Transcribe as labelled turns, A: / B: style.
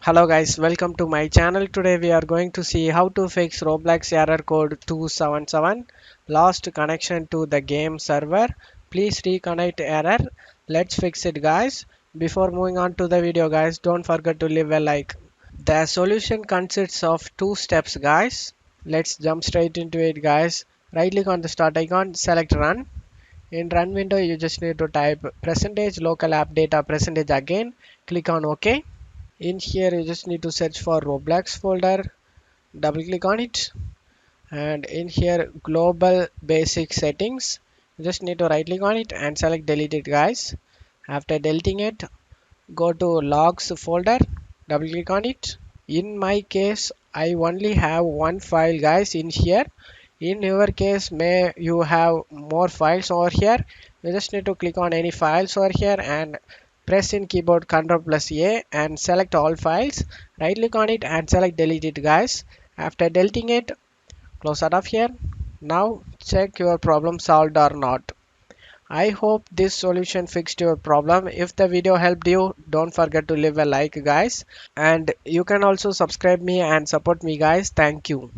A: Hello guys, welcome to my channel. Today we are going to see how to fix Roblox error code 277 lost connection to the game server. Please reconnect error. Let's fix it guys. Before moving on to the video guys, don't forget to leave a like. The solution consists of two steps guys. Let's jump straight into it guys. Right click on the start icon, select run. In run window you just need to type percentage local app data percentage again. Click on OK. In here you just need to search for Roblox folder, double click on it, and in here global basic settings, you just need to right click on it and select delete it guys. After deleting it, go to logs folder, double click on it. In my case I only have one file guys in here. In your case may you have more files over here. You just need to click on any files over here and press in keyboard Ctrl plus A and select all files. Right click on it and select delete it guys. After deleting it, close out of here. Now check your problem solved or not. I hope this solution fixed your problem. If the video helped you, don't forget to leave a like guys, and you can also subscribe me and support me guys. Thank you.